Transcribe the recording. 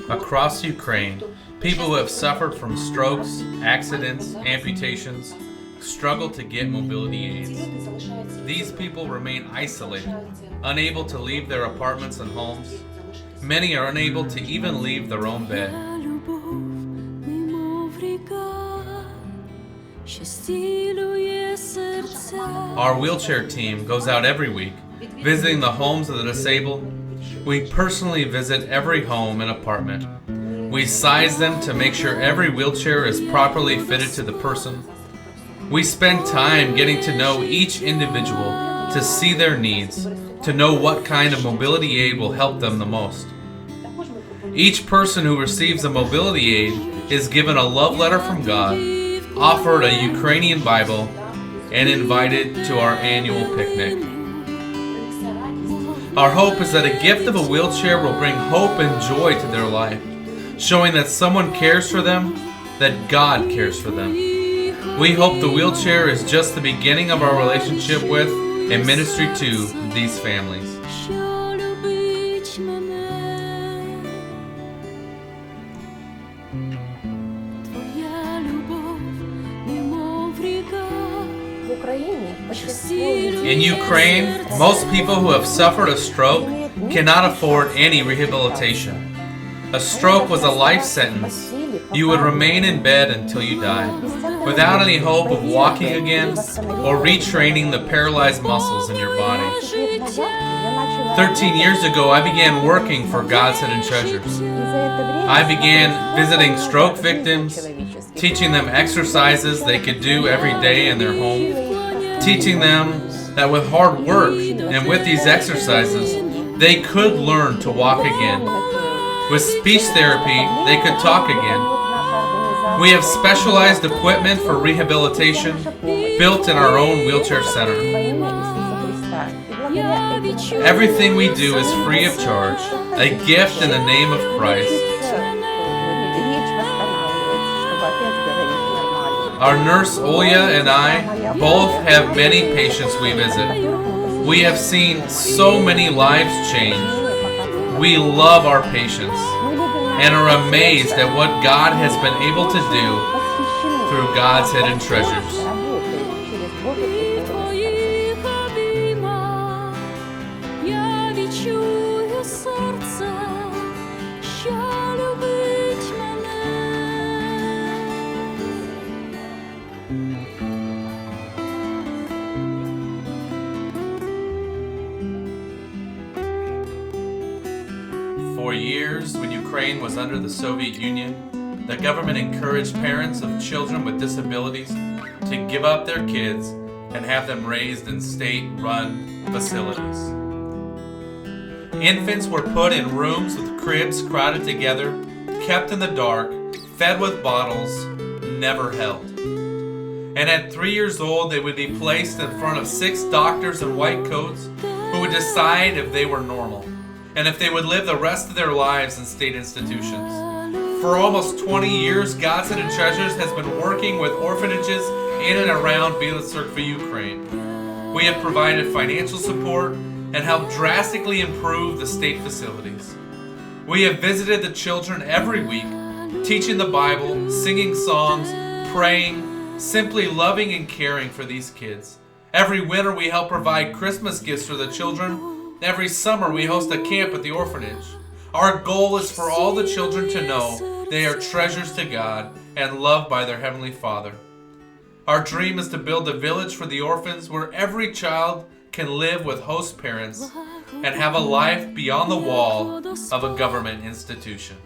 Across Ukraine, people who have suffered from strokes, accidents, amputations, struggle to get mobility aids. These people remain isolated, unable to leave their apartments and homes. Many are unable to even leave their own bed. Our wheelchair team goes out every week, visiting the homes of the disabled. We personally visit every home and apartment. We size them to make sure every wheelchair is properly fitted to the person. We spend time getting to know each individual, to see their needs, to know what kind of mobility aid will help them the most. Each person who receives a mobility aid is given a love letter from God, offered a Ukrainian Bible, and invited to our annual picnic. Our hope is that a gift of a wheelchair will bring hope and joy to their life, showing that someone cares for them, that God cares for them. We hope the wheelchair is just the beginning of our relationship with and ministry to these families. In Ukraine, most people who have suffered a stroke cannot afford any rehabilitation. A stroke was a life sentence. You would remain in bed until you died, without any hope of walking again or retraining the paralyzed muscles in your body. 13 years ago, I began working for God's Hidden Treasures. I began visiting stroke victims, teaching them exercises they could do every day in their home, teaching them that with hard work and with these exercises, they could learn to walk again. With speech therapy, they could talk again. We have specialized equipment for rehabilitation built in our own wheelchair center. Everything we do is free of charge, a gift in the name of Christ. Our nurse Olya and I both have many patients we visit. We have seen so many lives change. We love our patients and are amazed at what God has been able to do through God's hidden treasures. For years, when Ukraine was under the Soviet Union, the government encouraged parents of children with disabilities to give up their kids and have them raised in state-run facilities. Infants were put in rooms with cribs crowded together, kept in the dark, fed with bottles, never held. And at 3 years old, they would be placed in front of 6 doctors in white coats who would decide if they were normal and if they would live the rest of their lives in state institutions. For almost 20 years, God's Hidden Treasures has been working with orphanages in and around Bielorussia, Ukraine. We have provided financial support and helped drastically improve the state facilities. We have visited the children every week, teaching the Bible, singing songs, praying, simply loving and caring for these kids. Every winter we help provide Christmas gifts for the children. Every summer we host a camp at the orphanage. Our goal is for all the children to know they are treasures to God and loved by their Heavenly Father. Our dream is to build a village for the orphans where every child can live with host parents and have a life beyond the wall of a government institution.